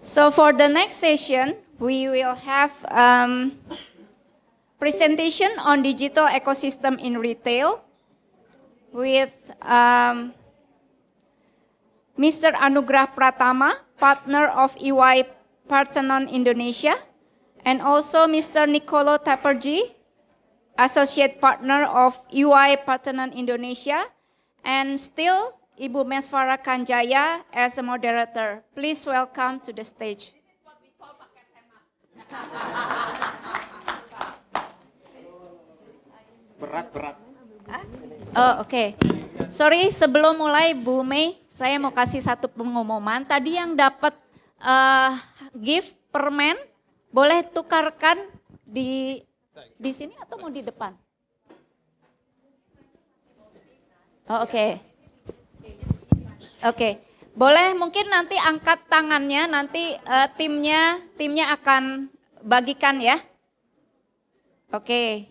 So for the next session, we will have presentation on digital ecosystem in retail with Mr. Anugrah Pratama, partner of EY Parthenon Indonesia, and also Mr. Nicolo Taperji, associate partner of EY Parthenon Indonesia, and still Ibu Meswara Kanjaya as a moderator. Please welcome to the stage. This is what we call paket hemat. Berat. Oh, oke. Sorry, sebelum mulai Bu Mei, saya mau kasih satu pengumuman. Tadi yang dapat gift permen, boleh tukarkan di sini atau mau di depan? Oh, oke. Oke, boleh mungkin nanti angkat tangannya, nanti timnya akan bagikan ya. Oke.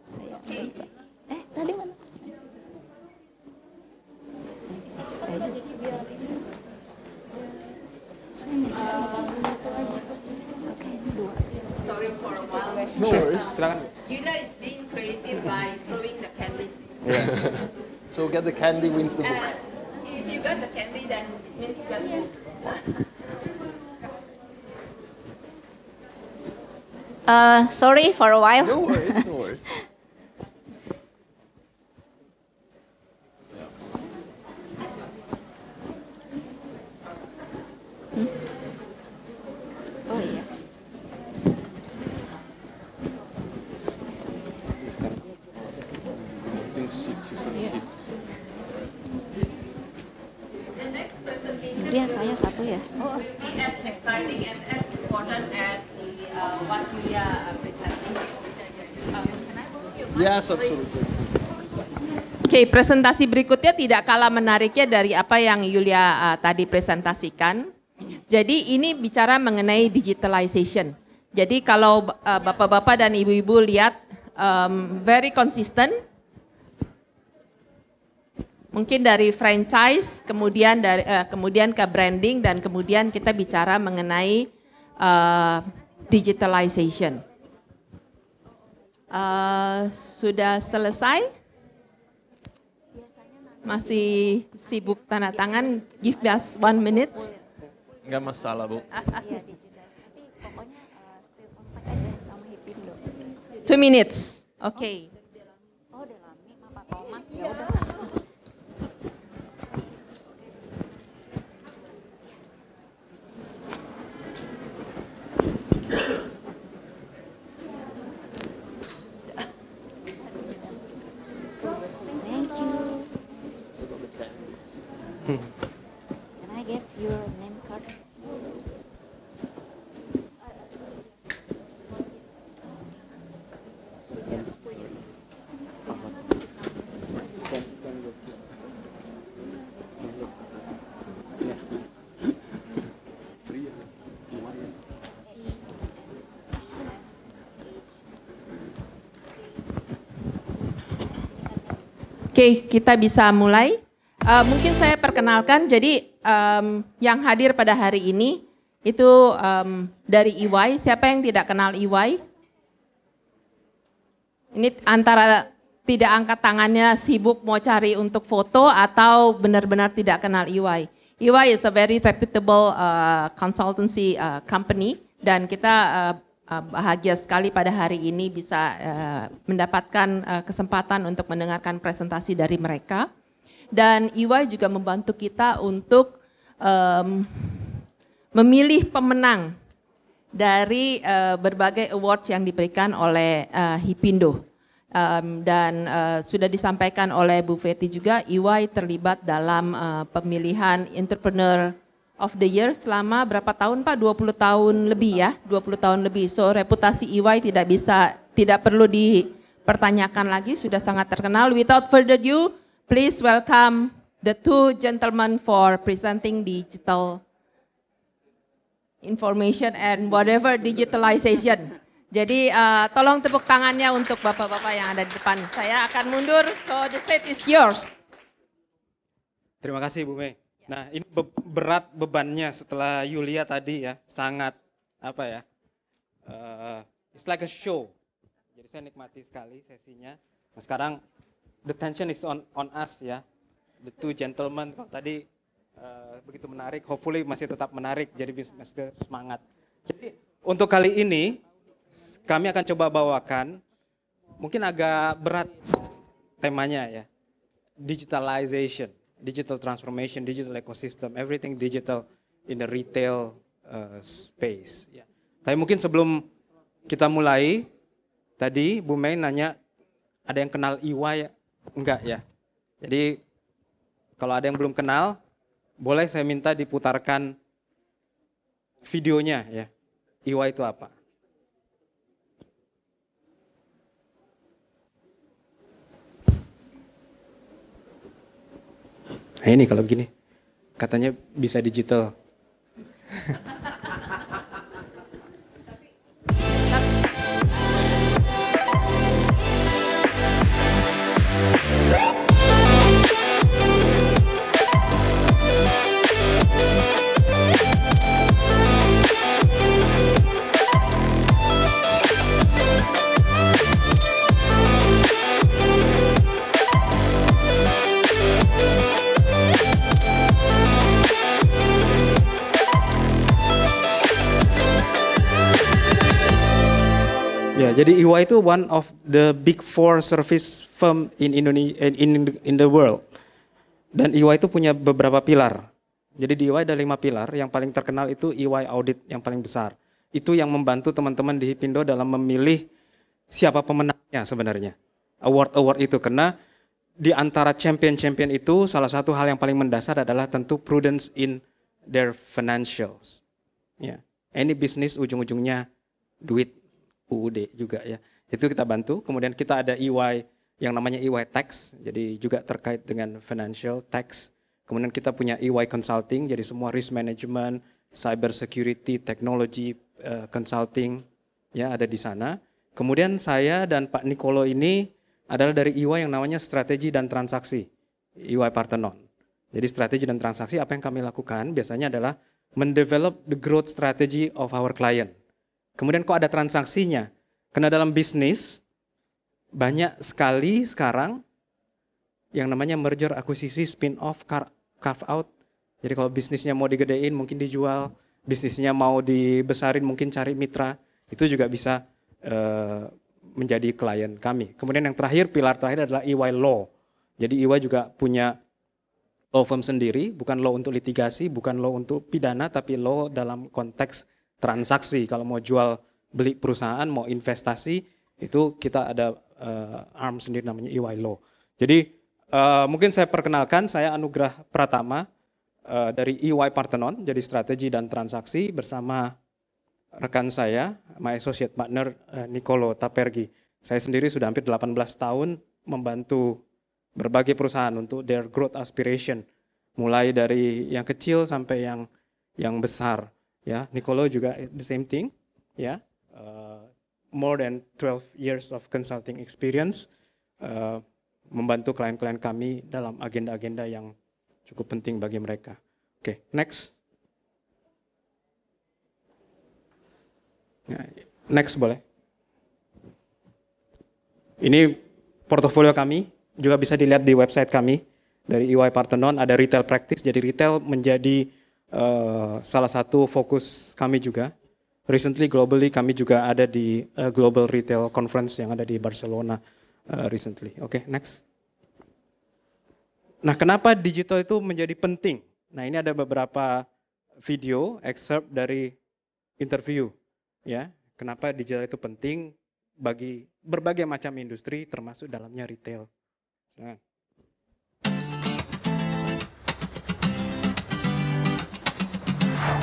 Saya ambil. Tadi mana? Saya minta. Oke, ini 2. Sorry for a while. No worries, silakan. Yuda is being creative by throwing the candies. Yeah. So get the candy wins the book. If you got the candy, then it means you got the book. Sorry for a while. No worries. Oh iya. Dia saya satu ya. Will be as exciting and as important as what Yulia presented. Can I borrow your mic? Yes, absolutely. Oke, presentasi berikutnya tidak kalah menariknya dari apa yang Yulia tadi presentasikan. Jadi ini bicara mengenai digitalization. Jadi kalau bapak-bapak dan ibu-ibu lihat very consistent. Mungkin dari franchise, kemudian ke branding, dan kemudian kita bicara mengenai digitalization. Sudah selesai? Masih sibuk tanda tangan? Give us 1 minute. Enggak masalah, Bu. Iya, digital. Nanti pokoknya still kontak aja sama Hipindo. 2 minutes. Oke. Oh, Delami sama Pak Thomas. Ya udah. Thank you. Can I give your name card? Oke, kita bisa mulai. Mungkin saya perkenalkan, jadi yang hadir pada hari ini itu dari EY. Siapa yang tidak kenal EY? Ini antara tidak angkat tangannya, sibuk mau cari untuk foto, atau benar-benar tidak kenal EY. EY is a very reputable consultancy company, dan kita bahagia sekali pada hari ini bisa mendapatkan kesempatan untuk mendengarkan presentasi dari mereka. Dan EY juga membantu kita untuk memilih pemenang dari berbagai awards yang diberikan oleh Hipindo. Dan sudah disampaikan oleh Bu Fetty juga, EY terlibat dalam pemilihan Entrepreneur of the Year selama berapa tahun Pak? 20 tahun lebih ya, 20 tahun lebih. So reputasi EY tidak perlu dipertanyakan lagi, sudah sangat terkenal. Without further ado, please welcome the 2 gentlemen for presenting digital information and whatever digitalization. Jadi tolong tepuk tangannya untuk bapak-bapak yang ada di depan. Saya akan mundur, so the stage is yours. Terima kasih Bu Mei. Nah ini berat bebannya setelah Yulia tadi ya, sangat apa ya, it's like a show. Jadi saya nikmati sekali sesinya. Nah sekarang the tension is on us ya, the two gentlemen tadi begitu menarik, hopefully masih tetap menarik, jadi masih semangat. Jadi untuk kali ini kami akan coba bawakan, mungkin agak berat temanya ya, digitalization. Digital transformation, digital ecosystem, everything digital in the retail space. Ya. Tapi mungkin sebelum kita mulai, tadi Bu Mei nanya, ada yang kenal EY enggak ya? Jadi kalau ada yang belum kenal, boleh saya minta diputarkan videonya ya. EY itu apa? Nah ini kalau begini, katanya bisa digital. Ya, jadi EY itu one of the big four service firm in Indonesia, in the world. Dan EY itu punya beberapa pilar. Jadi di EY ada 5 pilar. Yang paling terkenal itu EY Audit yang paling besar. Itu yang membantu teman-teman di Hipindo dalam memilih siapa pemenangnya sebenarnya. Award itu karena di antara champion-champion itu salah satu hal yang paling mendasar adalah tentu prudence in their financials. Ya, any business ujung-ujungnya duit. UUD juga ya, itu kita bantu. Kemudian kita ada EY yang namanya EY Tax, jadi juga terkait dengan financial tax. Kemudian kita punya EY Consulting, jadi semua risk management, cyber security, technology consulting, ya ada di sana. Kemudian saya dan Pak Nicolo ini adalah dari EY yang namanya strategi dan transaksi, EY Parthenon. Jadi strategi dan transaksi apa yang kami lakukan biasanya adalah mendevelop the growth strategy of our client. Kemudian kok ada transaksinya? Karena dalam bisnis banyak sekali sekarang yang namanya merger, akuisisi, spin off, carve out. Jadi kalau bisnisnya mau digedein mungkin dijual, bisnisnya mau dibesarin mungkin cari mitra, itu juga bisa menjadi klien kami. Kemudian yang terakhir, pilar terakhir adalah EY Law. Jadi EY juga punya law firm sendiri, bukan law untuk litigasi, bukan law untuk pidana, tapi law dalam konteks transaksi. Kalau mau jual beli perusahaan, mau investasi, itu kita ada arm sendiri namanya EY Law. Jadi mungkin saya perkenalkan, saya Anugrah Pratama dari EY Parthenon, jadi strategi dan transaksi bersama rekan saya, my associate partner Nicolo Tapergi. Saya sendiri sudah hampir 18 tahun membantu berbagai perusahaan untuk their growth aspiration, mulai dari yang kecil sampai yang besar. Ya, Nicolo juga the same thing, ya, more than 12 years of consulting experience, membantu klien-klien kami dalam agenda-agenda yang cukup penting bagi mereka. Oke, next. Next boleh. Ini portofolio kami, juga bisa dilihat di website kami dari EY Parthenon. Ada retail practice, jadi retail menjadi salah satu fokus kami juga. Recently globally kami juga ada di Global Retail Conference yang ada di Barcelona recently. Oke, next. Nah, kenapa digital itu menjadi penting? Nah, ini ada beberapa video excerpt dari interview, ya. Kenapa digital itu penting bagi berbagai macam industri termasuk dalamnya retail. Nah.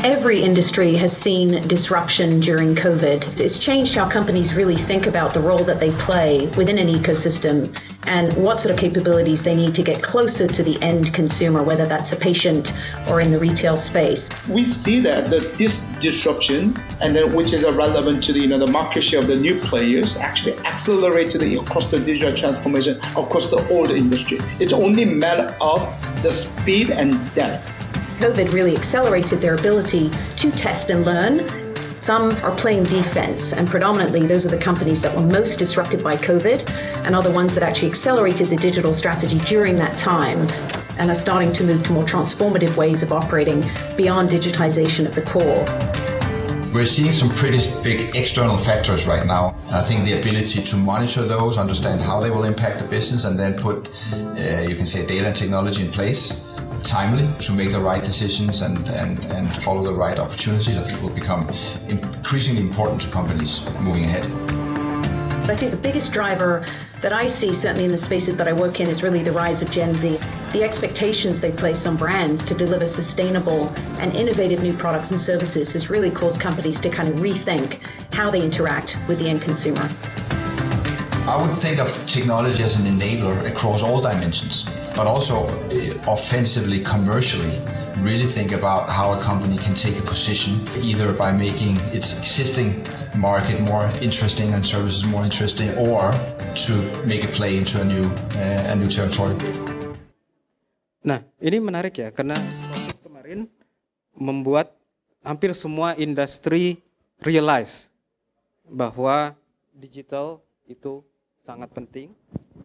Every industry has seen disruption during COVID. It's changed how companies really think about the role that they play within an ecosystem and what sort of capabilities they need to get closer to the end consumer, whether that's a patient or in the retail space. We see that this disruption, and then which is relevant to the the market share of the new players, actually accelerated across the digital transformation across the whole industry. It's only a matter of the speed and depth. COVID really accelerated their ability to test and learn. Some are playing defense, and predominantly those are the companies that were most disrupted by COVID and are the ones that actually accelerated the digital strategy during that time and are starting to move to more transformative ways of operating beyond digitization of the core. We're seeing some pretty big external factors right now. I think the ability to monitor those, understand how they will impact the business, and then put, you can say, data and technology in place timely to make the right decisions and follow the right opportunities, I think will become increasingly important to companies moving ahead. But I think the biggest driver that I see, certainly in the spaces that I work in, is really the rise of Gen Z. The expectations they place on brands to deliver sustainable and innovative new products and services has really caused companies to kind of rethink how they interact with the end consumer. I would think of technology as an enabler across all dimensions, but also offensively, commercially, really think about how a company can take a position, either by making its existing market more interesting and services more interesting, or to make a play into a new territory. Nah, ini menarik ya, karena kemarin membuat hampir semua industri realize bahwa digital itu sangat penting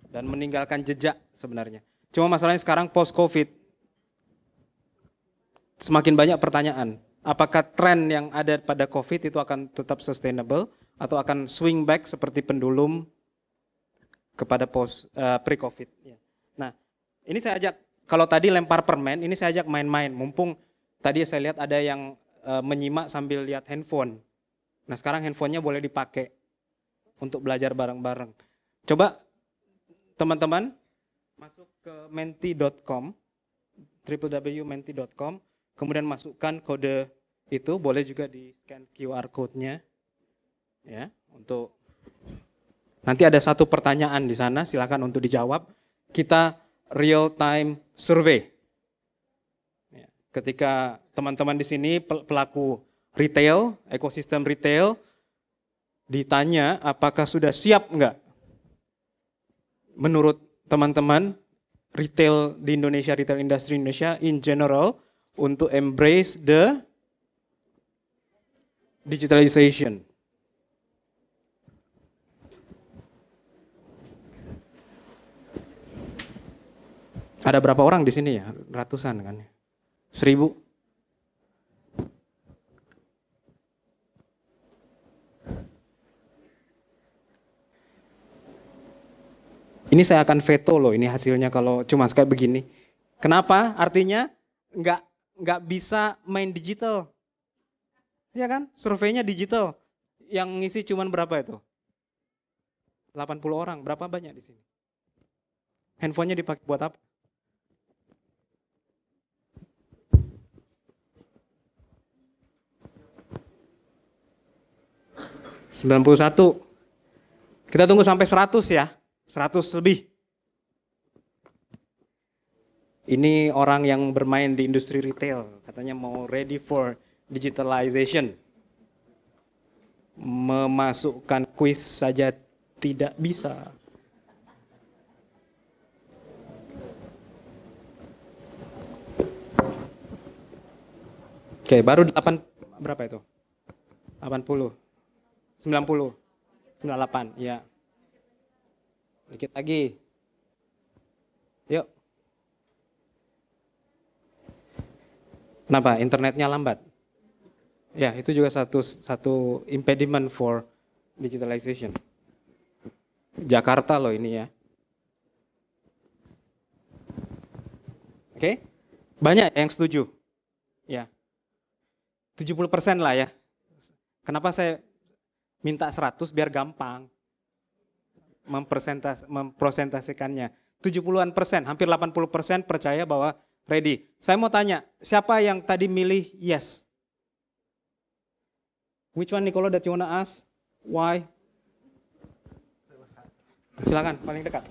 dan meninggalkan jejak sebenarnya. Cuma masalahnya sekarang post-COVID, semakin banyak pertanyaan. Apakah tren yang ada pada COVID itu akan tetap sustainable atau akan swing back seperti pendulum kepada pre-COVID. Nah, ini saya ajak, kalau tadi lempar permen, ini saya ajak main-main. Mumpung tadi saya lihat ada yang menyimak sambil lihat handphone. Nah, sekarang handphonenya boleh dipakai untuk belajar bareng-bareng. Coba teman-teman masuk ke menti.com, www.menti.com, kemudian masukkan kode itu, boleh juga di scan QR code-nya, ya, untuk nanti ada satu pertanyaan di sana, silakan untuk dijawab. Kita real time survey. Ya, ketika teman-teman di sini pelaku retail, ekosistem retail, ditanya apakah sudah siap enggak? Menurut teman-teman retail di Indonesia, retail industri Indonesia in general, untuk embrace the digitalization. Ada berapa orang di sini ya? Ratusan kan? 1000? Ini saya akan veto loh, ini hasilnya kalau cuma kayak begini. Kenapa? Artinya nggak bisa main digital. Ya kan? Surveinya digital. Yang ngisi cuma berapa itu? 80 orang. Berapa banyak di sini? Handphonenya dipakai buat apa? ...91. Kita tunggu sampai 100 ya. 100 lebih. Ini orang yang bermain di industri retail. Katanya mau ready for digitalization. Memasukkan kuis saja tidak bisa. Oke, baru 8 berapa itu? 80. 90. 98, ya. Dikit lagi. Yuk. Kenapa? Internetnya lambat. Ya, itu juga satu impediment for digitalization. Jakarta loh ini ya. Oke? Banyak yang setuju. Ya. 70% lah ya. Kenapa saya minta 100 biar gampang mempresentasikannya. 70-an persen, hampir 80% percaya bahwa ready. Saya mau tanya, siapa yang tadi milih yes? Which one, Nicolo, that you wanna ask? Why? Silakan, paling dekat.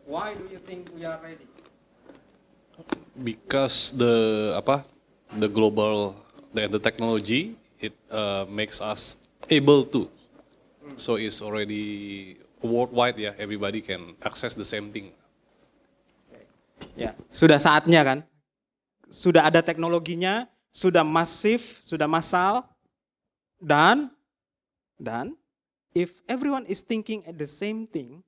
Why do you think we are ready? Because the global the technology it makes us able to. So it's already worldwide ya, everybody can access the same thing. Ya, sudah saatnya kan? Sudah ada teknologinya, sudah masif, sudah massal, dan if everyone is thinking at the same thing,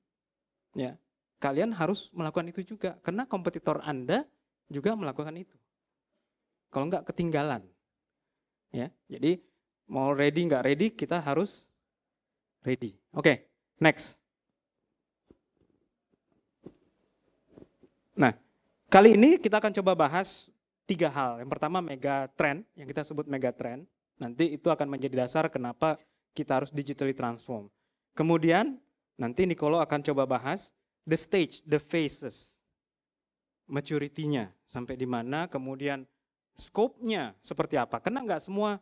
ya, kalian harus melakukan itu juga karena kompetitor Anda juga melakukan itu. Kalau enggak ketinggalan. Ya, jadi mau ready nggak ready, kita harus ready. Oke, next. Nah, kali ini kita akan coba bahas 3 hal. Yang pertama mega trend, yang kita sebut mega trend. Nanti itu akan menjadi dasar kenapa kita harus digitally transform. Kemudian nanti Nicolo akan coba bahas the stage, the phases, maturity-nya sampai di mana, kemudian scope-nya seperti apa. Karena nggak semua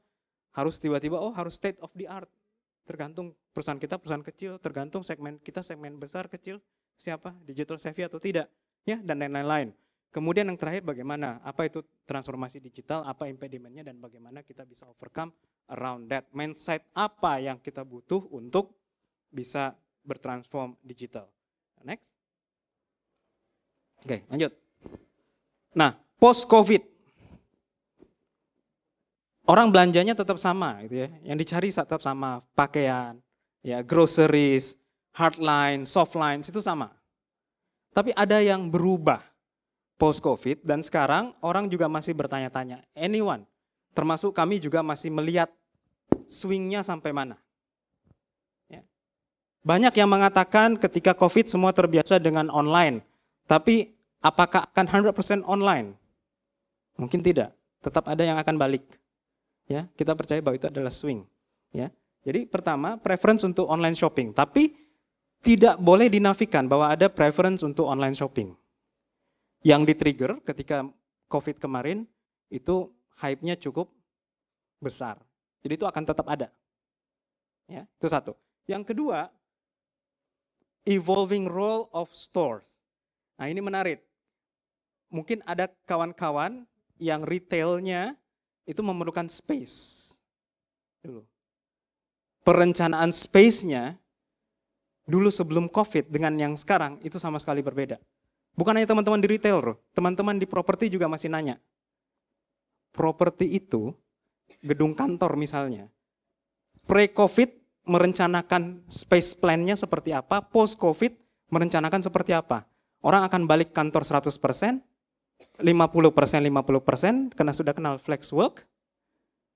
harus tiba-tiba harus state of the art. Tergantung perusahaan kita, perusahaan kecil, tergantung segmen kita, segmen besar, kecil, siapa, digital savvy atau tidak, ya, dan lain-lain. Kemudian yang terakhir bagaimana, apa itu transformasi digital, apa impediment-nya, dan bagaimana kita bisa overcome around that. Mindset apa yang kita butuh untuk bisa bertransform digital. Next. Oke, lanjut. Nah, post-COVID. Orang belanjanya tetap sama, gitu ya. Yang dicari tetap sama, pakaian, ya, groceries, hardline, softlines itu sama. Tapi ada yang berubah post-COVID dan sekarang orang juga masih bertanya-tanya. Anyone, termasuk kami juga masih melihat swingnya sampai mana. Ya. Banyak yang mengatakan ketika COVID semua terbiasa dengan online. Tapi apakah akan 100% online? Mungkin tidak. Tetap ada yang akan balik. Ya, kita percaya bahwa itu adalah swing. Ya, jadi pertama preference untuk online shopping, tapi tidak boleh dinafikan bahwa ada preference untuk online shopping. Yang di-trigger ketika COVID kemarin itu hype-nya cukup besar. Jadi itu akan tetap ada. Ya, itu satu. Yang kedua, evolving role of stores. Nah, ini menarik. Mungkin ada kawan-kawan yang retailnya itu memerlukan space. Dulu. Perencanaan space-nya dulu sebelum COVID dengan yang sekarang itu sama sekali berbeda. Bukan hanya teman-teman di retail, teman-teman di properti juga masih nanya. Properti itu, gedung kantor misalnya, pre-COVID merencanakan space plan-nya seperti apa, post-COVID merencanakan seperti apa. Orang akan balik kantor 100%, 50% karena sudah kenal flex work,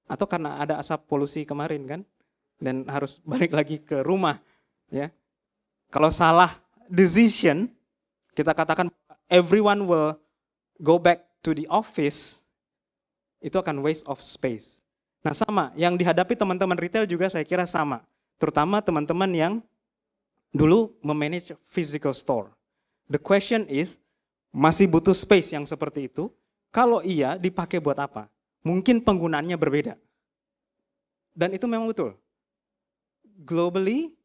atau karena ada asap polusi kemarin kan, dan harus balik lagi ke rumah. Ya, kalau salah decision, kita katakan everyone will go back to the office, itu akan waste of space. Nah sama, yang dihadapi teman-teman retail juga saya kira sama, terutama teman-teman yang dulu memanage physical store. The question is, masih butuh space yang seperti itu? Kalau iya, dipakai buat apa? Mungkin penggunaannya berbeda. Dan itu memang betul. Globally,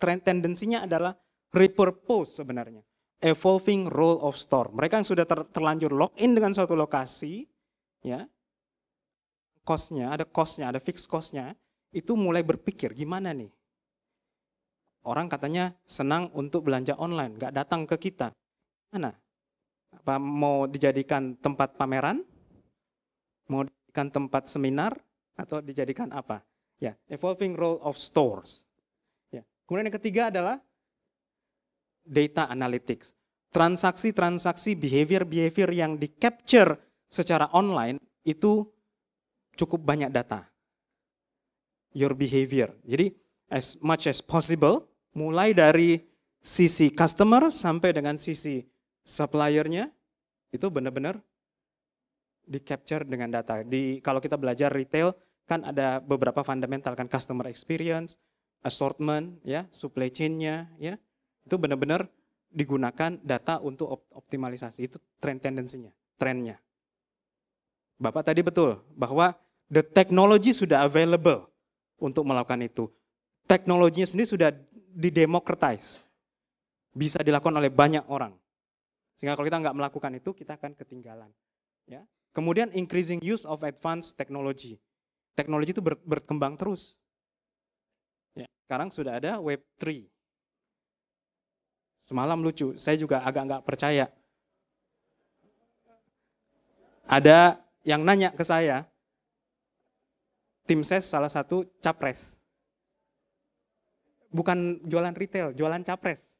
tendensinya adalah repurpose sebenarnya. Evolving role of store. Mereka yang sudah terlanjur login dengan suatu lokasi, ya, ada fixed cost-nya, itu mulai berpikir gimana nih? Orang katanya senang untuk belanja online, nggak datang ke kita. Mana? Apa mau dijadikan tempat pameran? Mau dijadikan tempat seminar? Atau dijadikan apa? Ya, evolving role of stores. Ya. Kemudian yang ketiga adalah data analytics. Transaksi-transaksi, behavior yang di-capture secara online itu cukup banyak data. Your behavior. Jadi as much as possible, mulai dari sisi customer sampai dengan sisi supplier-nya, itu benar-benar di-capture dengan data. Kalau kita belajar retail, kan ada beberapa fundamental, kan customer experience, assortment, ya, supply chain-nya, ya, itu benar-benar digunakan data untuk optimalisasi. Itu tendensinya, trennya. Bapak tadi betul, bahwa the technology sudah available untuk melakukan itu. Teknologinya sendiri sudah didemocratize. Bisa dilakukan oleh banyak orang. Sehingga kalau kita nggak melakukan itu, kita akan ketinggalan. Ya. Kemudian increasing use of advanced technology. Teknologi itu berkembang terus. Ya. Sekarang sudah ada Web3. Semalam lucu, saya juga agak nggak percaya. Ada yang nanya ke saya, tim ses salah satu capres. Bukan jualan retail, jualan capres.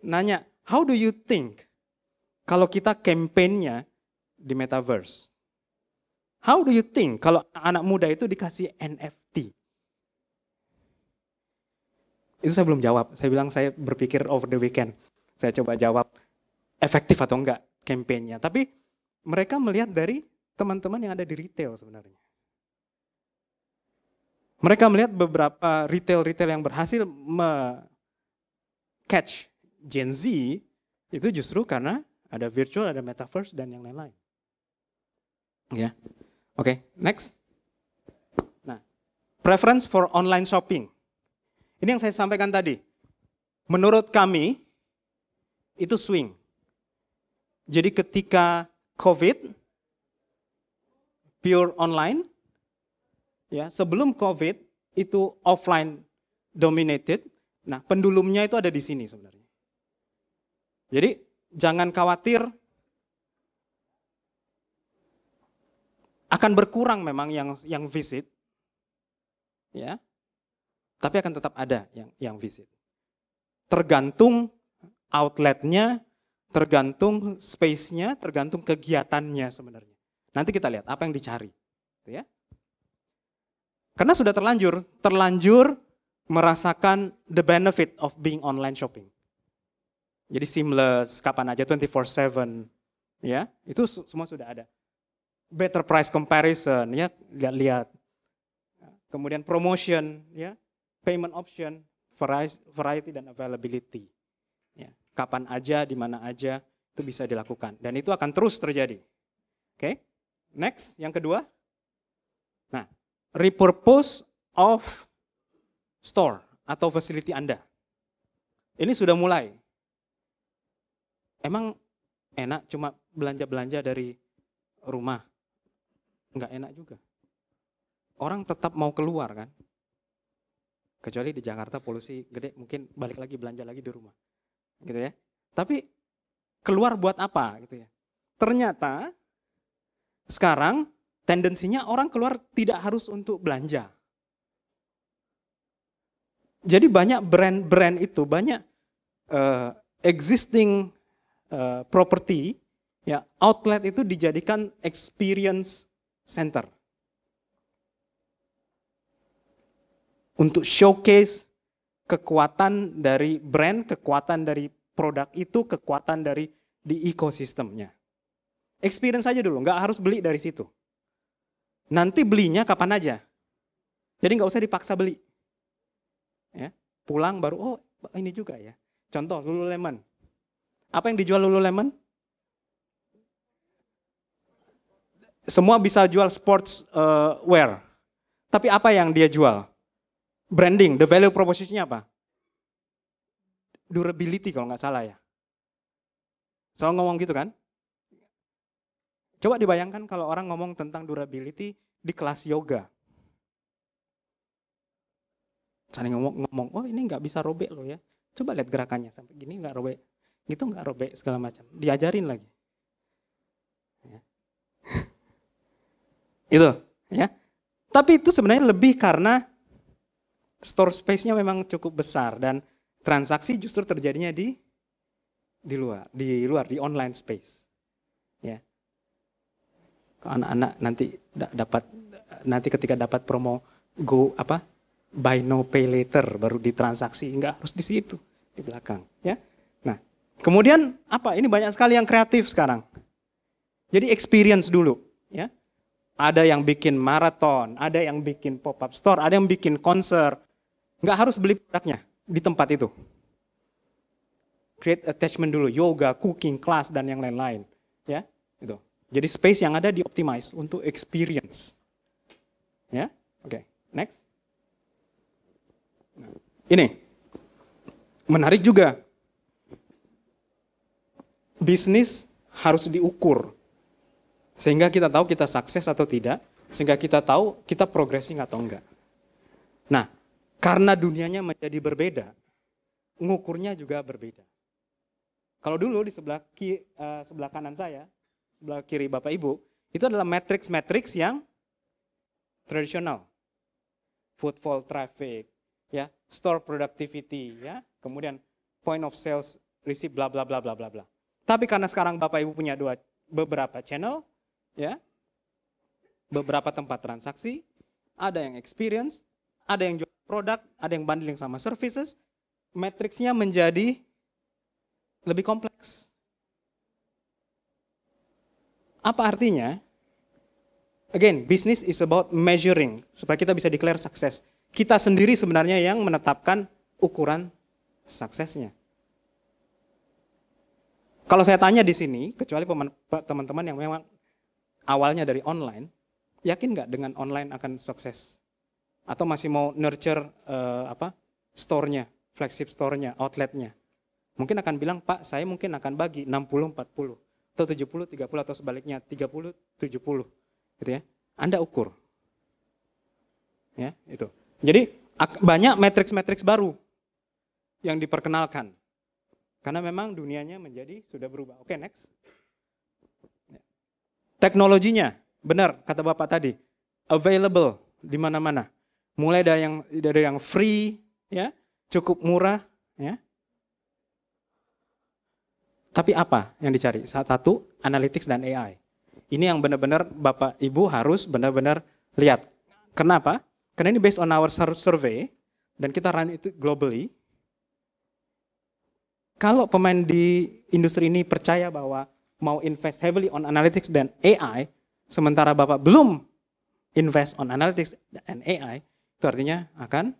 Nanya, how do you think kalau kita kampanye di metaverse? How do you think kalau anak muda itu dikasih NFT? Itu saya belum jawab. Saya bilang saya berpikir over the weekend. Saya coba jawab efektif atau enggak kampanye. Tapi mereka melihat dari teman-teman yang ada di retail sebenarnya. Mereka melihat beberapa retail-retail yang berhasil catch Gen Z itu justru karena ada virtual, ada metaverse, dan yang lain-lain. Ya, oke, next. Nah, preference for online shopping. Ini yang saya sampaikan tadi. Menurut kami, itu swing. Jadi ketika COVID, pure online, ya sebelum COVID itu offline dominated. Nah, pendulumnya itu ada di sini sebenarnya. Jadi jangan khawatir, akan berkurang memang yang visit, ya, tapi akan tetap ada yang visit. Tergantung outletnya, tergantung space-nya, tergantung kegiatannya sebenarnya. Nanti kita lihat apa yang dicari, ya. Karena sudah terlanjur merasakan the benefit of being online shopping. Jadi seamless, kapan aja 24/7, ya, itu semua sudah ada. Better price comparison, ya, lihat. Kemudian promotion, ya, payment option, variety dan availability. Ya, kapan aja, di mana aja itu bisa dilakukan, dan itu akan terus terjadi. Oke, next, yang kedua. Nah, repurpose of store atau facility Anda. Ini sudah mulai. Emang enak cuma belanja-belanja dari rumah? Enggak enak juga. Orang tetap mau keluar kan? Kecuali di Jakarta polusi gede, mungkin balik lagi belanja lagi di rumah. Gitu ya. Tapi keluar buat apa gitu ya? Ternyata sekarang tendensinya orang keluar tidak harus untuk belanja. Jadi banyak brand-brand itu, banyak existing property, ya, outlet itu dijadikan experience center. Untuk showcase kekuatan dari brand, kekuatan dari produk itu, kekuatan dari di ekosistemnya. Experience aja dulu, nggak harus beli dari situ. Nanti belinya kapan aja. Jadi nggak usah dipaksa beli. Ya, pulang baru, oh ini juga ya. Contoh Lululemon. Apa yang dijual Lululemon? Semua bisa jual sports wear. Tapi apa yang dia jual? Branding, the value proposition-nya apa? Durability kalau nggak salah ya. Selalu ngomong gitu kan? Coba dibayangkan kalau orang ngomong tentang durability di kelas yoga. Saling ngomong, oh ini nggak bisa robek loh ya. Coba lihat gerakannya, sampai gini nggak robek. Gitu nggak robek segala macam. Diajarin lagi. Ya. Itu, ya. Tapi itu sebenarnya lebih karena store space-nya memang cukup besar dan transaksi justru terjadinya di luar, di online space. Ya. Anak-anak nanti ketika dapat promo buy no pay later baru ditransaksi, enggak harus di situ, di belakang, ya. Nah, kemudian apa? Ini banyak sekali yang kreatif sekarang. Jadi experience dulu, ya. Ada yang bikin maraton, ada yang bikin pop-up store, ada yang bikin konser. Enggak harus beli produknya di tempat itu. Create attachment dulu, yoga, cooking, class, dan yang lain-lain. Ya, itu. Jadi space yang ada di-optimize untuk experience. Ya, oke. Next. Nah, ini. Menarik juga. Bisnis harus diukur. Sehingga kita tahu kita sukses atau tidak. Sehingga kita tahu kita progressing atau enggak. Nah, karena dunianya menjadi berbeda, ngukurnya juga berbeda. Kalau dulu di sebelah kanan saya, sebelah kiri Bapak Ibu, itu adalah matriks yang tradisional. Footfall traffic, ya, store productivity, ya, kemudian point of sales, receipt, bla bla bla bla bla bla. Tapi karena sekarang Bapak Ibu punya beberapa channel, ya, beberapa tempat transaksi, ada yang experience, ada yang jual produk, ada yang bundling sama services, matriksnya menjadi lebih kompleks. Apa artinya? Again, business is about measuring, supaya kita bisa declare sukses. Kita sendiri sebenarnya yang menetapkan ukuran suksesnya. Kalau saya tanya di sini, kecuali teman-teman yang memang awalnya dari online, yakin nggak dengan online akan sukses? Atau masih mau nurture store-nya, flagship store-nya, outlet-nya? Mungkin akan bilang, Pak, saya mungkin akan bagi 60-40, atau 70-30, atau sebaliknya 30-70. Gitu ya. Anda ukur. Ya, itu. Jadi banyak matriks-matriks baru yang diperkenalkan. Karena memang dunianya sudah berubah. Oke, next. Teknologinya, benar kata Bapak tadi, available di mana-mana. Mulai dari yang free, ya, cukup murah, ya. Tapi apa yang dicari? Satu, analytics dan AI. Ini yang benar-benar Bapak Ibu harus benar-benar lihat. Kenapa? Karena ini based on our survey, dan kita run itu globally. Kalau pemain di industri ini percaya bahwa mau invest heavily on analytics dan AI, sementara Bapak belum invest on analytics dan AI, itu artinya akan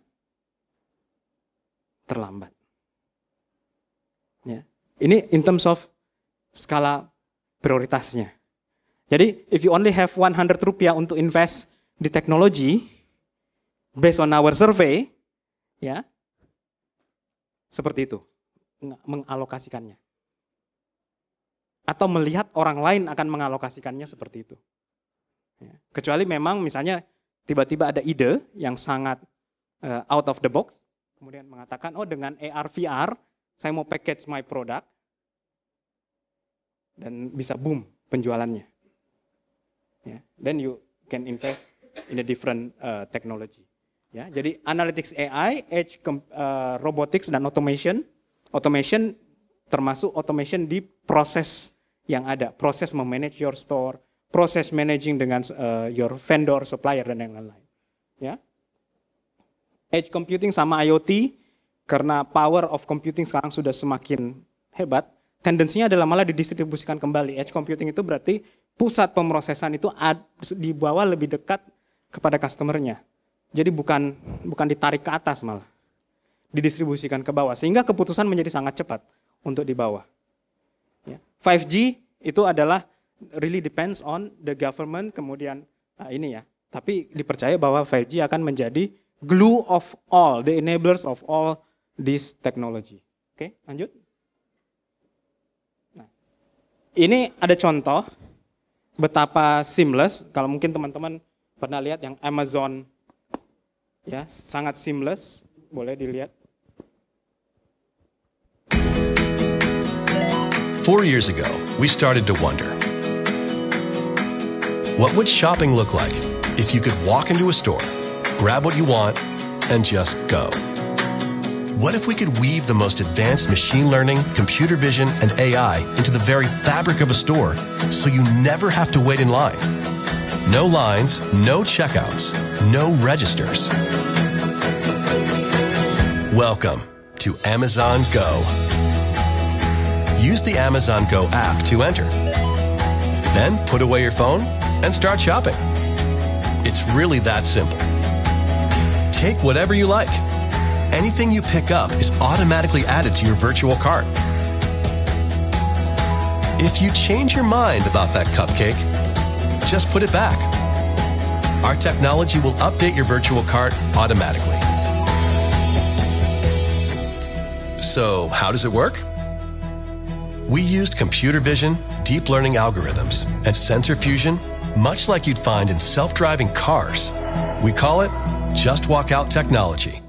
terlambat. Ya. Ini in terms of skala prioritasnya. Jadi, if you only have 100 rupiah untuk invest di teknologi, based on our survey, ya, seperti itu, mengalokasikannya. Atau melihat orang lain akan mengalokasikannya seperti itu. Ya. Kecuali memang misalnya tiba-tiba ada ide yang sangat out of the box, kemudian mengatakan, oh dengan AR, VR, saya mau package my product, dan bisa boom penjualannya. Ya, then you can invest in a different technology. Ya, jadi analytics AI, edge robotics dan automation. Automation termasuk automation di proses yang ada, proses memanage your store, proses managing dengan your vendor, supplier dan yang lain-lain. Ya, edge computing sama IoT, karena power of computing sekarang sudah semakin hebat, tendensinya adalah malah didistribusikan kembali. Edge computing itu berarti pusat pemrosesan itu dibawa lebih dekat kepada customer-nya. Jadi bukan ditarik ke atas malah. Didistribusikan ke bawah. Sehingga keputusan menjadi sangat cepat untuk di bawah. Ya. 5G itu adalah really depends on the government, kemudian ini ya. Tapi dipercaya bahwa 5G akan menjadi glue of all, the enablers of all this technology. Oke, lanjut. Nah, ini ada contoh betapa seamless, kalau mungkin teman-teman pernah lihat yang Amazon, ya, sangat seamless, boleh dilihat. 4 years ago, we started to wonder, what would shopping look like if you could walk into a store, grab what you want, and just go? What if we could weave the most advanced machine learning, computer vision, and AI into the very fabric of a store so you never have to wait in line? No lines, no checkouts, no registers. Welcome to Amazon Go. Use the Amazon Go app to enter. Then put away your phone and start shopping. It's really that simple. Take whatever you like. Anything you pick up is automatically added to your virtual cart. If you change your mind about that cupcake, just put it back. Our technology will update your virtual cart automatically. So, how does it work? We used computer vision, deep learning algorithms, and sensor fusion, much like you'd find in self-driving cars. We call it Just Walk Out technology.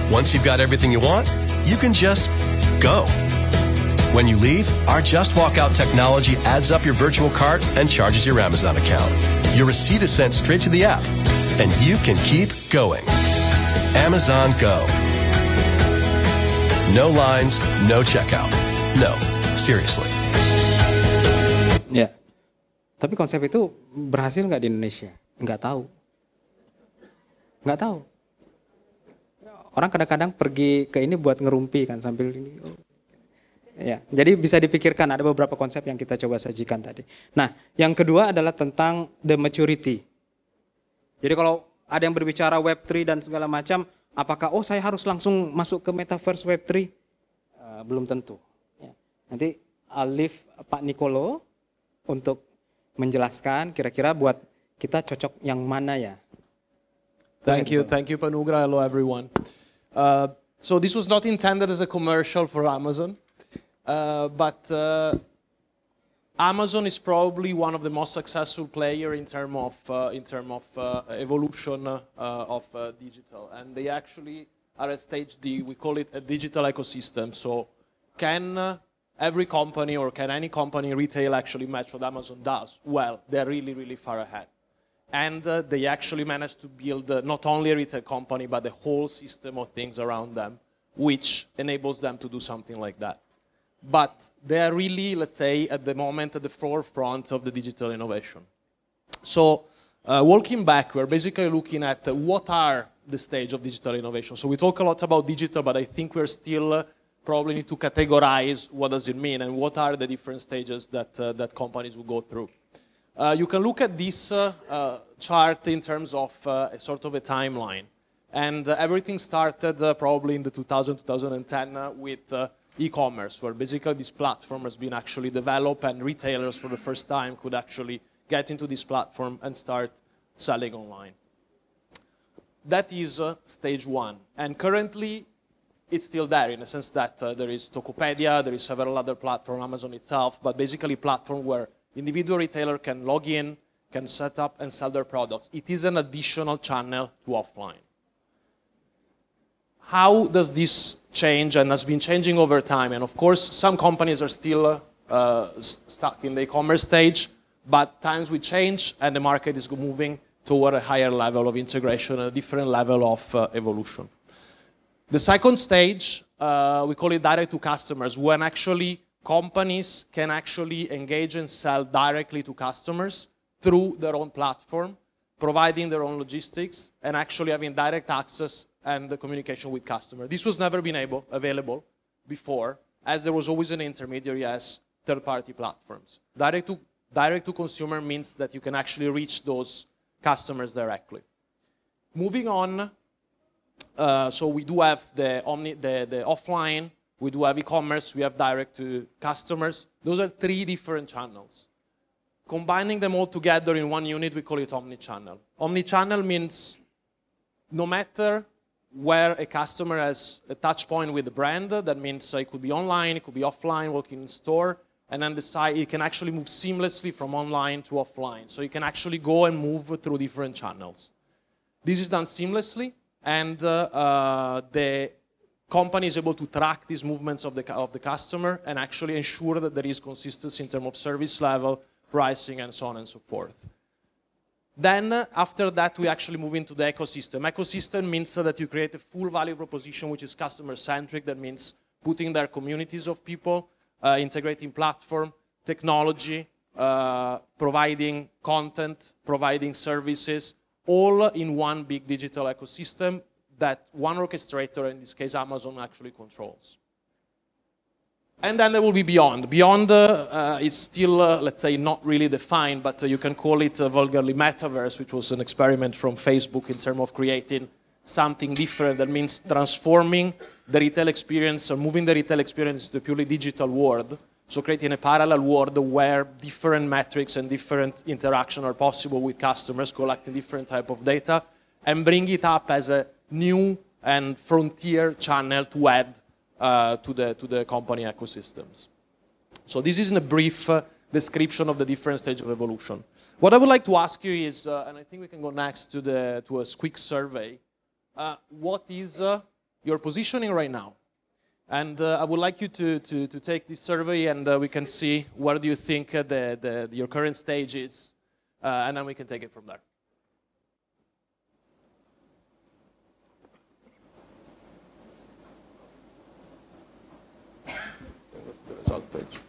Once you've got everything you want, you can just go. When you leave, our Just Walk Out technology adds up your virtual cart and charges your Amazon account. Your receipt is sent straight to the app, and you can keep going. Amazon Go. No lines, no checkout. No, seriously. Ya, tapi konsep itu berhasil nggak di Indonesia? Nggak tahu. Nggak tahu. Orang kadang-kadang pergi ke ini buat ngerumpi kan sambil ini. Ya, jadi bisa dipikirkan ada beberapa konsep yang kita coba sajikan tadi. Nah, yang kedua adalah tentang the maturity. Jadi kalau ada yang berbicara Web3 dan segala macam, apakah saya harus langsung masuk ke metaverse Web3? Belum tentu. Ya. Nanti I'll leave Pak Nicolo untuk menjelaskan kira-kira buat kita cocok yang mana ya. Thank you, Pak Nugra. Hello everyone. So this was not intended as a commercial for Amazon. But Amazon is probably one of the most successful player in terms of evolution of digital, and they actually are at stage D. We call it a digital ecosystem. So, can every company or can any company in retail actually match what Amazon does? Well, they're really, really far ahead, and they actually managed to build not only a retail company but the whole system of things around them, which enables them to do something like that. But they are really, let's say, at the moment at the forefront of the digital innovation. So walking back, we're basically looking at what are the stage of digital innovation. So we talk a lot about digital, but I think we're still probably need to categorize what does it mean and what are the different stages that, that companies will go through. You can look at this chart in terms of a sort of a timeline. And everything started probably in the 2010 with e-commerce, where basically this platform has been actually developed and retailers for the first time could actually get into this platform and start selling online. That is stage one. And currently, it's still there in the sense that there is Tokopedia, there is several other platforms, Amazon itself, but basically platform where individual retailer can log in, can set up and sell their products. It is an additional channel to offline. How does this change and has been changing over time? And of course, some companies are still stuck in the e-commerce stage, but times will change and the market is moving toward a higher level of integration, a different level of evolution. The second stage, we call it direct to customers, when actually companies can actually engage and sell directly to customers through their own platform, providing their own logistics, and actually having direct access and the communication with customers. This was never been available before, as there was always an intermediary as third-party platforms. Direct to consumer means that you can actually reach those customers directly. Moving on, so we do have the offline, we do have e-commerce, we have direct to customers. Those are three different channels. Combining them all together in one unit, we call it omni-channel. Omni-channel means no matter where a customer has a touch point with the brand, that means it could be online, it could be offline, walking in store, and then decide it can actually move seamlessly from online to offline. So you can actually go and move through different channels. This is done seamlessly, and the company is able to track these movements of the customer and actually ensure that there is consistency in terms of service level, pricing, and so on and so forth. Then, after that, we actually move into the ecosystem. Ecosystem means that you create a full value proposition which is customer-centric. That means putting there communities of people, integrating platform, technology, providing content, providing services, all in one big digital ecosystem that one orchestrator, in this case Amazon, actually controls. And then there will be beyond. Beyond is still, let's say, not really defined, but you can call it vulgarly metaverse, which was an experiment from Facebook in terms of creating something different. That means transforming the retail experience or moving the retail experience to a purely digital world. So creating a parallel world where different metrics and different interaction are possible with customers, collecting different type of data, and bring it up as a new and frontier channel to add to the company ecosystems. So this is in a brief description of the different stages of evolution. What I would like to ask you is, and I think we can go next to a quick survey, what is your positioning right now. And I would like you to take this survey, and we can see where do you think your current stage is, and then we can take it from there. The result page.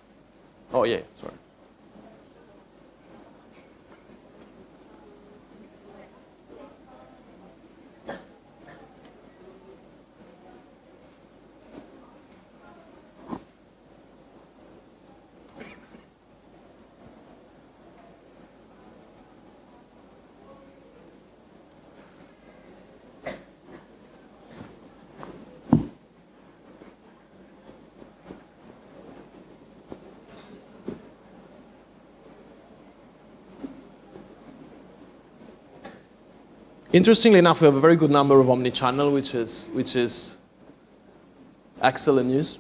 Oh yeah, sorry. Interestingly enough, we have a very good number of omni-channel, which is excellent news.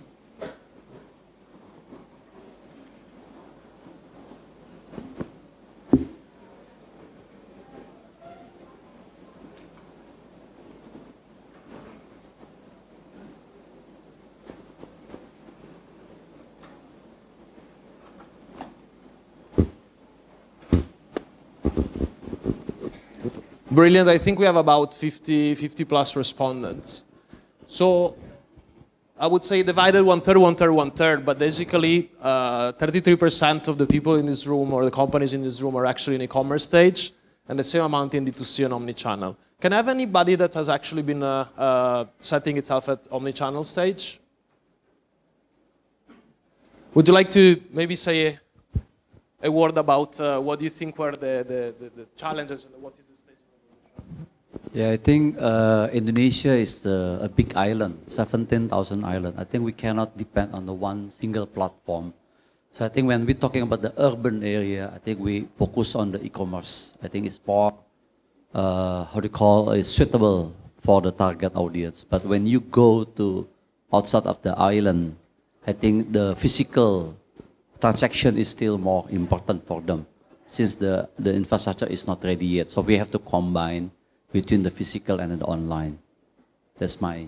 Brilliant. I think we have about 50 plus respondents. So I would say divided 1/3, 1/3, 1/3, but basically 33% of the people in this room or the companies in this room are actually in e-commerce stage, and the same amount in D2C and omni-channel. Can I have anybody that has actually been setting itself at omni-channel stage? Would you like to maybe say a word about what do you think were the challenges and what is the stage? Yeah, I think Indonesia is a big island, 17,000 island. I think we cannot depend on the one single platform. So I think when we're talking about the urban area, I think we focus on the e-commerce. I think it's more, is suitable for the target audience. But when you go to outside of the island, I think the physical transaction is still more important for them, since the infrastructure is not ready yet. So we have to combine between the physical and the online. That's my...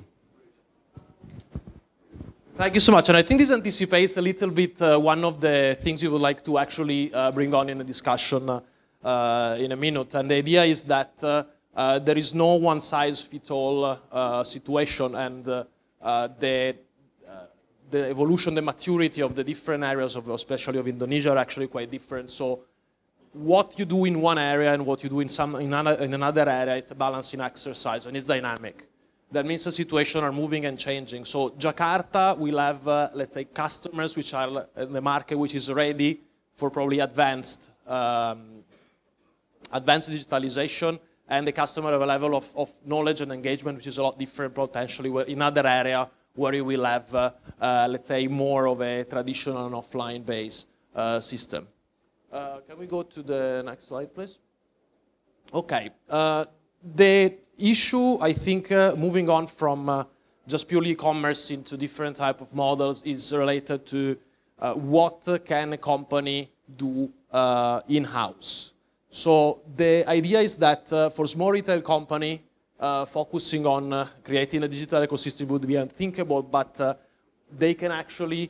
Thank you so much. And I think this anticipates a little bit one of the things we would like to actually bring on in a discussion in a minute. And the idea is that there is no one-size-fits-all situation, and the evolution, the maturity of the different areas, especially of Indonesia, are actually quite different. So what you do in one area and what you do in another area, it's a balancing exercise, and it's dynamic. That means the situation are moving and changing. So Jakarta will have, let's say, customers which are in the market which is ready for probably advanced digitalization, and the customer have a level of knowledge and engagement which is a lot different potentially in other area where you will have, let's say, more of a traditional and offline-based system. Can we go to the next slide, please? Okay. The issue, I think, moving on from just purely e-commerce into different type of models is related to what can a company do in-house. So the idea is that for small retail company, focusing on creating a digital ecosystem would be unthinkable, but they can actually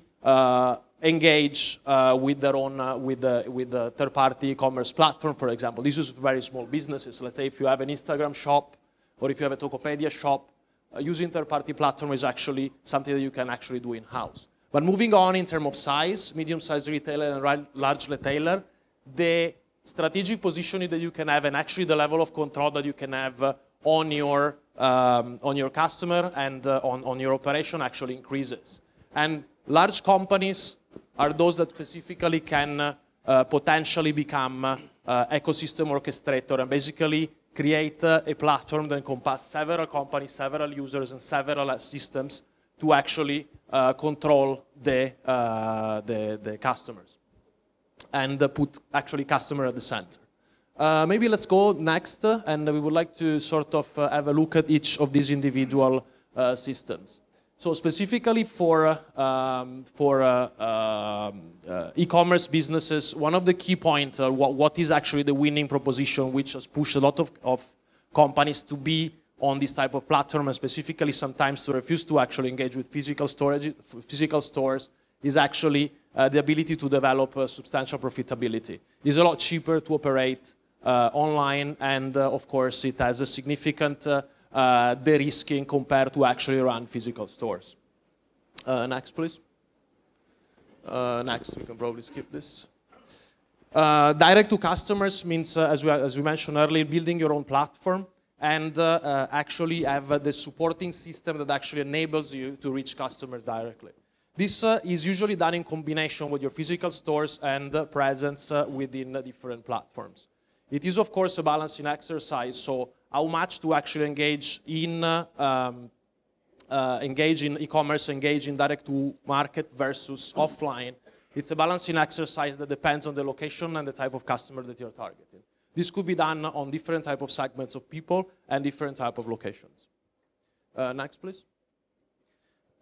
engage with their own, with the third-party e-commerce platform, for example. This is very small businesses. Let's say if you have an Instagram shop, or if you have a Tokopedia shop, using third-party platform is actually something that you can actually do in-house. But moving on in terms of size, medium-sized retailer and large retailer, the strategic positioning that you can have and actually the level of control that you can have on your customer and on your operation actually increases. And large companies are those that specifically can potentially become ecosystem orchestrator and basically create a platform that encompasses several companies, several users, and several systems to actually control the customers and put actually customer at the center. Maybe let's go next, and we would like to sort of have a look at each of these individual systems. So specifically for e-commerce businesses, one of the key points, what is actually the winning proposition, which has pushed a lot of companies to be on this type of platform, and specifically sometimes to refuse to actually engage with physical stores, is actually the ability to develop substantial profitability. It's a lot cheaper to operate online, and of course it has a significant de-risking compared to actually run physical stores. Next, please. Next, we can probably skip this. Direct to customers means, as we mentioned earlier, building your own platform and actually have the supporting system that actually enables you to reach customers directly. This is usually done in combination with your physical stores and presence within different platforms. It is, of course, a balancing exercise, so how much to actually engage in e-commerce, engage in direct-to-market versus offline. It's a balancing exercise that depends on the location and the type of customer that you're targeting. This could be done on different type of segments of people and different type of locations. Next, please.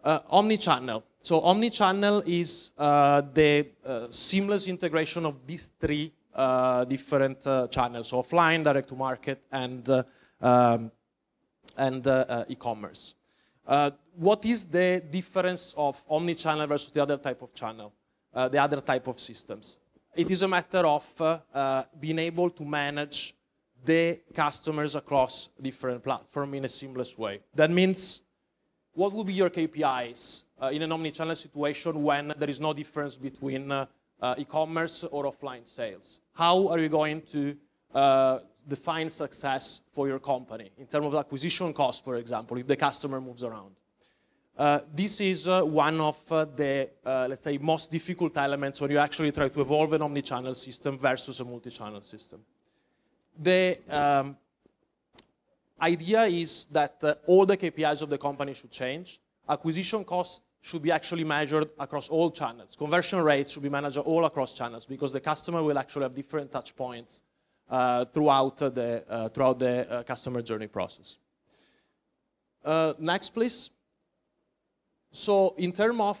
Omnichannel. So omnichannel is the seamless integration of these three different channels, so offline, direct-to-market, and e-commerce. What is the difference of omnichannel versus the other type of channel, the other type of systems? It is a matter of being able to manage the customers across different platforms in a seamless way. That means, what would be your KPIs in an omnichannel situation when there is no difference between e-commerce or offline sales? How are you going to define success for your company in terms of acquisition cost, for example, if the customer moves around? This is one of the, let's say, most difficult elements when you actually try to evolve an omnichannel system versus a multi-channel system. The idea is that all the KPIs of the company should change. Acquisition costs should be actually measured across all channels. Conversion rates should be managed all across channels because the customer will actually have different touch points throughout the customer journey process. Next, please. So in terms of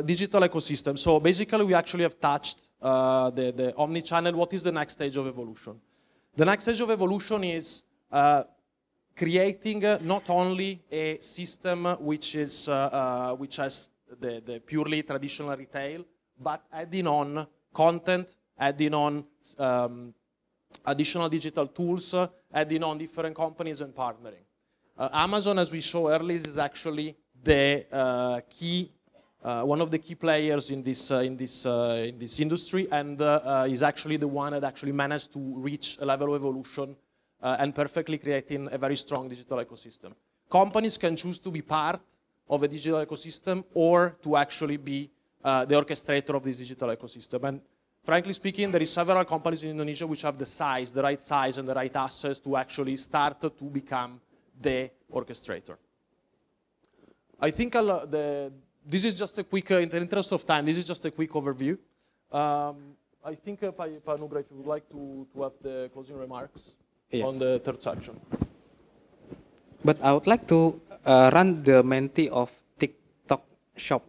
digital ecosystem, so basically we actually have touched the omni-channel. What is the next stage of evolution? The next stage of evolution is creating not only a system which has the purely traditional retail, but adding on content, adding on additional digital tools, adding on different companies and partnering. Amazon, as we saw earlier, is actually the one of the key players in this industry, and is actually the one that actually managed to reach a level of evolution and perfectly creating a very strong digital ecosystem. Companies can choose to be part of a digital ecosystem or to actually be the orchestrator of this digital ecosystem. And frankly speaking, there is several companies in Indonesia which have the right size and the right assets to actually start to become the orchestrator. I think this is just a quick, in the interest of time, this is just a quick overview. I think, Pak Nugra, if you would like to have the closing remarks on the third section. But I would like to run the Menti of TikTok Shop.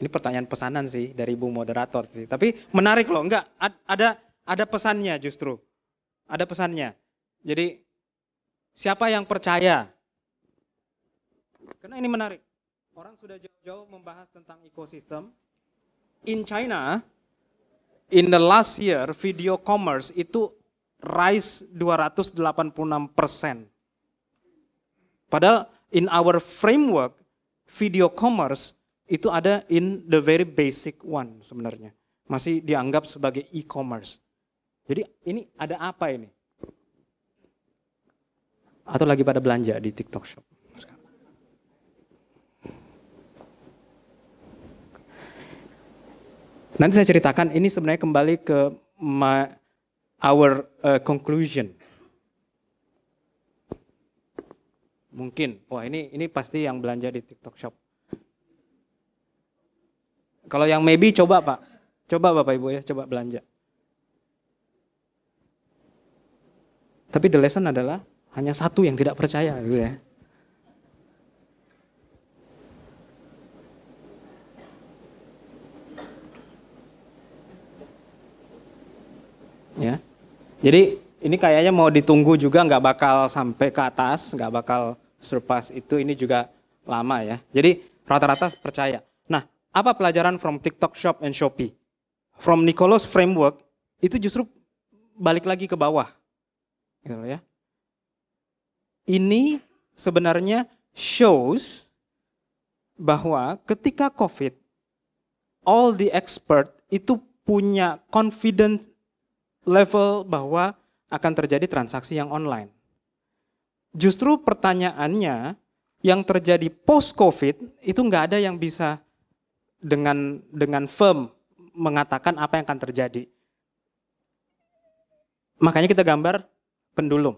Ini pertanyaan pesanan sih dari Bu Moderator sih. Tapi menarik loh, enggak, ada pesannya justru. Ada pesannya. Jadi siapa yang percaya? Karena ini menarik. Orang sudah jauh-jauh membahas tentang ekosistem. In China, in the last year, video commerce itu rise 286%. Padahal in our framework, video commerce itu ada in the very basic one sebenarnya. Masih dianggap sebagai e-commerce. Jadi ini ada apa ini? Atau lagi pada belanja di TikTok Shop? Nanti saya ceritakan, ini sebenarnya kembali ke our conclusion. Mungkin, wah ini pasti yang belanja di TikTok Shop. Kalau yang maybe coba Pak, coba Bapak Ibu ya, coba belanja. Tapi the lesson adalah hanya satu yang tidak percaya gitu ya. Ya. Jadi Ini kayaknya mau ditunggu juga, nggak bakal sampai ke atas, nggak bakal surpass itu. Ini juga lama ya. Jadi rata-rata percaya. Nah, apa pelajaran from TikTok Shop and Shopee? From Nicolo's framework itu justru balik lagi ke bawah, gitu ya. Ini sebenarnya shows bahwa ketika COVID, all the expert itu punya confidence level bahwa akan terjadi transaksi yang online. Justru pertanyaannya, yang terjadi post-COVID itu nggak ada yang bisa dengan firm mengatakan apa yang akan terjadi. Makanya kita gambar pendulum.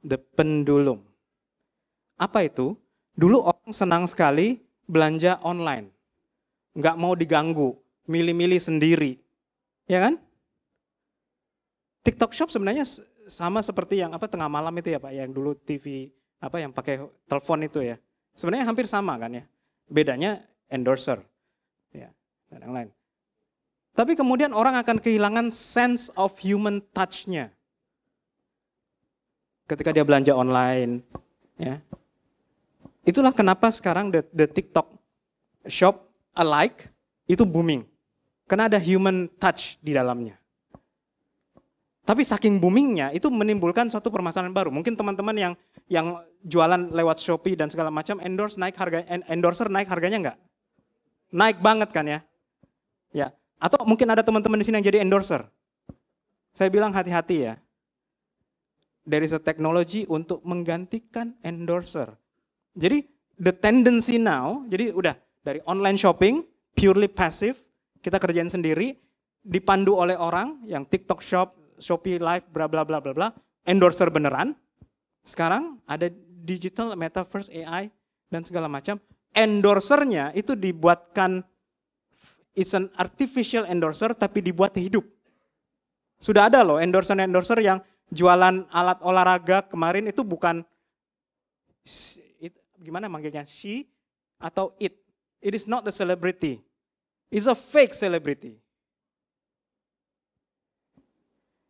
The pendulum. Apa itu? Dulu orang senang sekali belanja online. Nggak mau diganggu, milih-milih sendiri. Ya kan? TikTok Shop sebenarnya sama seperti yang tengah malam itu ya Pak, yang dulu TV yang pakai telepon itu ya. Sebenarnya hampir sama kan ya. Bedanya endorser ya, dan yang lain. Tapi kemudian orang akan kehilangan sense of human touch-nya. Ketika dia belanja online ya. Itulah kenapa sekarang the TikTok Shop alike itu booming. Karena ada human touch di dalamnya. Tapi saking boomingnya itu menimbulkan suatu permasalahan baru. Mungkin teman-teman yang jualan lewat Shopee dan segala macam endorser naik harganya enggak? Naik banget kan ya? Ya. Atau mungkin ada teman-teman di sini yang jadi endorser. Saya bilang hati-hati ya. There is a technology untuk menggantikan endorser. Jadi the tendency now, jadi udah dari online shopping purely passive, kita kerjain sendiri, dipandu oleh orang yang TikTok Shop, Shopee Live, bla bla bla bla bla, endorser beneran. Sekarang ada digital, metaverse, AI dan segala macam. Endorsernya itu dibuatkan, it's an artificial endorser tapi dibuat hidup. Sudah ada loh endorser yang jualan alat olahraga kemarin itu bukan gimana manggilnya, she atau it. It is not the celebrity. It's a fake celebrity.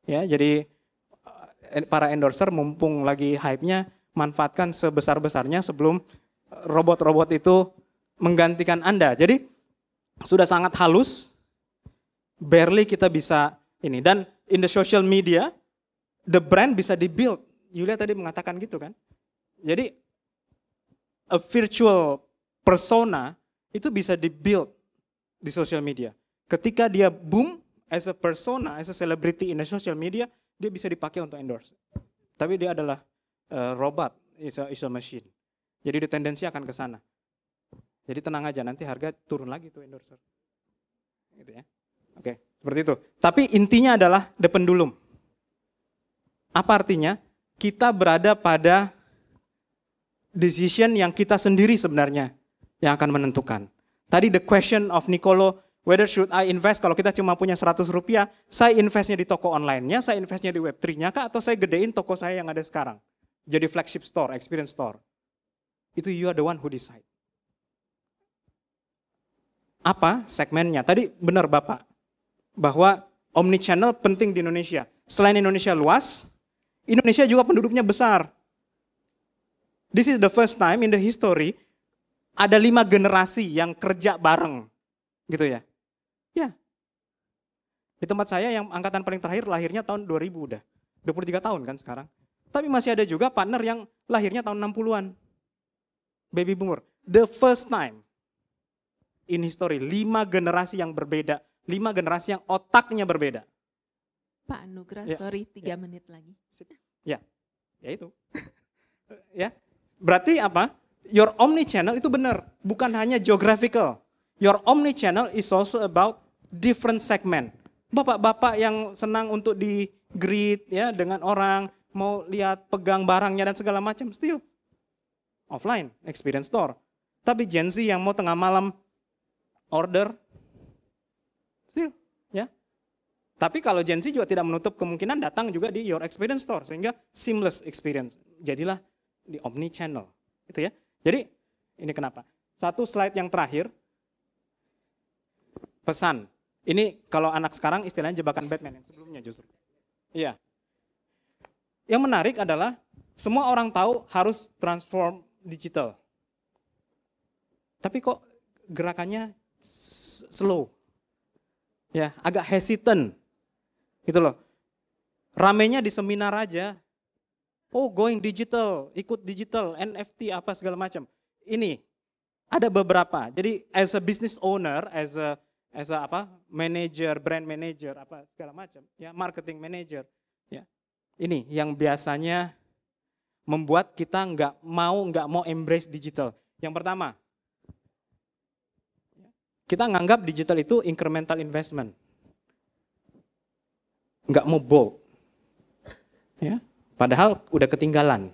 Ya, jadi para endorser mumpung lagi hype-nya, manfaatkan sebesar-besarnya sebelum robot-robot itu menggantikan Anda. Jadi sudah sangat halus, barely kita bisa ini. Dan in the social media, the brand bisa dibuild. Yulia tadi mengatakan gitu kan. Jadi a virtual persona itu bisa dibuild di social media. Ketika dia boom, as a persona, as a celebrity in a social media, dia bisa dipakai untuk endorse. Tapi dia adalah robot, is a machine. Jadi tendensi akan ke sana. Jadi tenang aja, nanti harga turun lagi tuh endorser. Gitu ya. Oke, seperti itu. Tapi intinya adalah the pendulum. Apa artinya? Kita berada pada decision yang kita sendiri sebenarnya yang akan menentukan. Tadi the question of Nicolo, whether should I invest, kalau kita cuma punya 100 rupiah, saya investnya di toko online-nya, saya investnya di Web3-nya kah, atau saya gedein toko saya yang ada sekarang. Jadi flagship store, experience store. Itu you are the one who decide. Apa segmennya? Tadi benar Bapak, bahwa omnichannel penting di Indonesia. Selain Indonesia luas, Indonesia juga penduduknya besar. This is the first time in the history, ada 5 generasi yang kerja bareng. Gitu ya. Ya. Di tempat saya yang angkatan paling terakhir lahirnya tahun 2000 udah. 23 tahun kan sekarang. Tapi masih ada juga partner yang lahirnya tahun 60-an. Baby boomer. The first time in history, 5 generasi yang berbeda. 5 generasi yang otaknya berbeda. Pak Nugrah, ya. sorry 3 menit lagi. Ya, ya itu. Ya, berarti apa? Your omnichannel itu benar. Bukan hanya geographical. Your omnichannel is also about different segment. Bapak-bapak yang senang untuk di-greet ya dengan orang, mau lihat pegang barangnya dan segala macam, still offline, experience store. Tapi Gen Z yang mau tengah malam order, still ya. Tapi kalau Gen Z juga tidak menutup kemungkinan datang juga di your experience store, sehingga seamless experience. Jadilah di omnichannel, gitu ya. Jadi ini kenapa? Satu slide yang terakhir. Pesan. Ini kalau anak sekarang istilahnya jebakan Batman yang sebelumnya justru. Iya. Yang menarik adalah semua orang tahu harus transform digital. Tapi kok gerakannya slow. Ya, agak hesitant. Gitu loh. Ramenya di seminar aja. Oh, going digital, ikut digital, NFT apa segala macam. Ini ada beberapa. Jadi as a business owner, as a manager, brand manager, apa segala macam, ya, marketing manager, ya. Ini yang biasanya membuat kita nggak mau embrace digital. Yang pertama, kita nganggap digital itu incremental investment, nggak mau bold, ya. Padahal udah ketinggalan,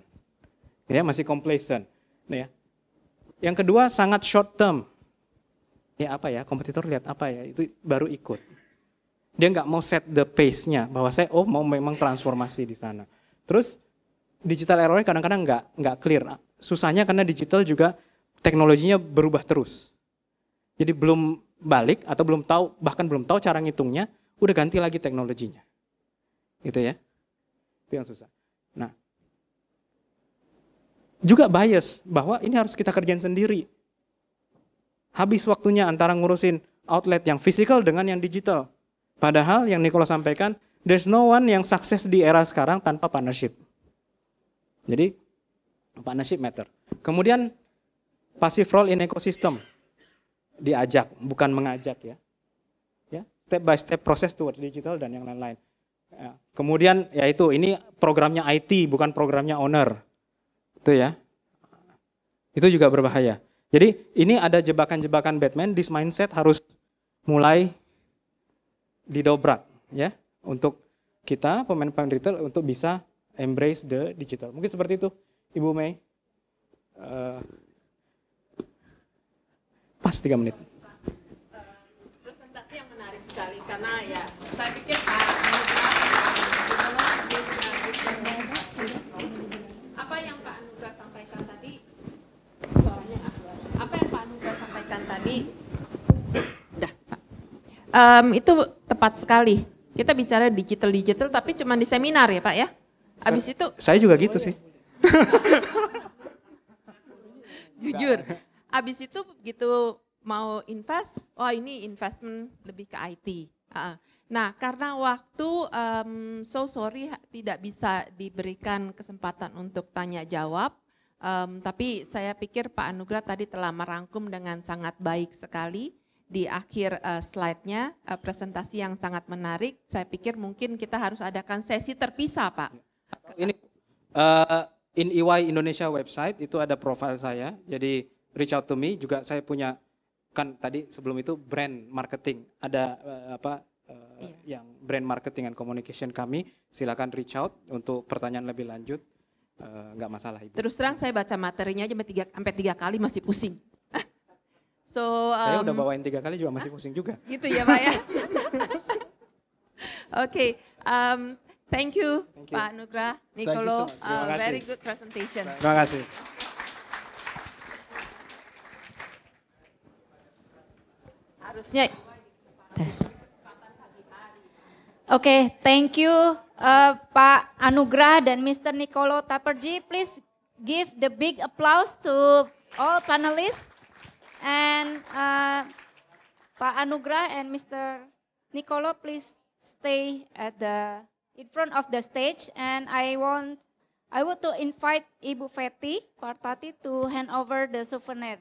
ya, masih complacent, ya. Yang kedua sangat short term. Ya apa ya, kompetitor lihat apa ya, itu baru ikut. Dia nggak mau set the pace-nya, bahwa saya mau memang transformasi di sana. Terus digital error kadang-kadang nggak clear. Susahnya karena digital juga teknologinya berubah terus. Jadi belum balik atau bahkan belum tahu cara ngitungnya, udah ganti lagi teknologinya. Gitu ya. Itu yang susah. Nah, juga bias bahwa ini harus kita kerjain sendiri. Habis waktunya antara ngurusin outlet yang physical dengan yang digital. Padahal yang Nicolo sampaikan, there's no one yang sukses di era sekarang tanpa partnership. Jadi partnership matter. Kemudian passive role in ecosystem. Diajak, bukan mengajak ya. Ya, step by step proses towards digital dan yang lain-lain. Ya. Kemudian yaitu ini programnya IT bukan programnya owner. Itu ya. Itu juga berbahaya. Jadi ini ada jebakan-jebakan Batman, this mindset harus mulai didobrak ya untuk kita pemain-pemain retail untuk bisa embrace the digital. Mungkin seperti itu, Ibu Mei. Pas 3 menit. Presentasi yang menarik sekali karena ya saya pikir apa yang Pak Anugrah sampaikan tadi, suaranya apa yang Pak Anugrah sampaikan tadi, udah Pak, itu tepat sekali. Kita bicara digital tapi cuma di seminar ya Pak ya. Habis itu saya juga gitu sih. Jujur, habis itu begitu mau invest, oh ini investment lebih ke IT. Nah karena waktu, so sorry tidak bisa diberikan kesempatan untuk tanya jawab, tapi saya pikir Pak Anugrah tadi telah merangkum dengan sangat baik sekali di akhir slide-nya, presentasi yang sangat menarik. Saya pikir mungkin kita harus adakan sesi terpisah Pak. Ini in EY Indonesia website itu ada profil saya, jadi reach out to me. Juga saya punya, kan tadi sebelum itu brand marketing, ada yang brand marketing and communication kami, silakan reach out untuk pertanyaan lebih lanjut, nggak masalah Ibu. Terus terang saya baca materinya aja sampai 3 kali masih pusing. So, saya udah bawain 3 kali juga masih pusing juga. Gitu ya Pak ya. Oke, thank you Pak Anugrah, Nicolo, very good presentation. Terima kasih. Harusnya tes. Oke, thank you Pak Anugrah dan Mr. Nicolo Taperji. Please give the big applause to all panelists. And Pak Anugrah and Mr. Nicolo, please stay in front of the stage. And I want to invite Ibu Fetty Kwartati to hand over the souvenir.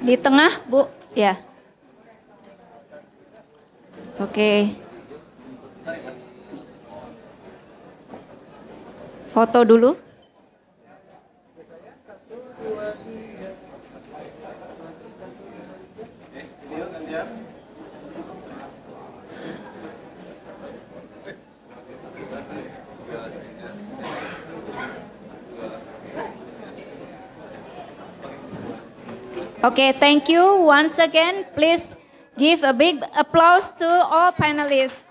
Di tengah, Bu. Ya. Oke. Foto dulu. Okay, thank you once again. Please give a big applause to all panelists.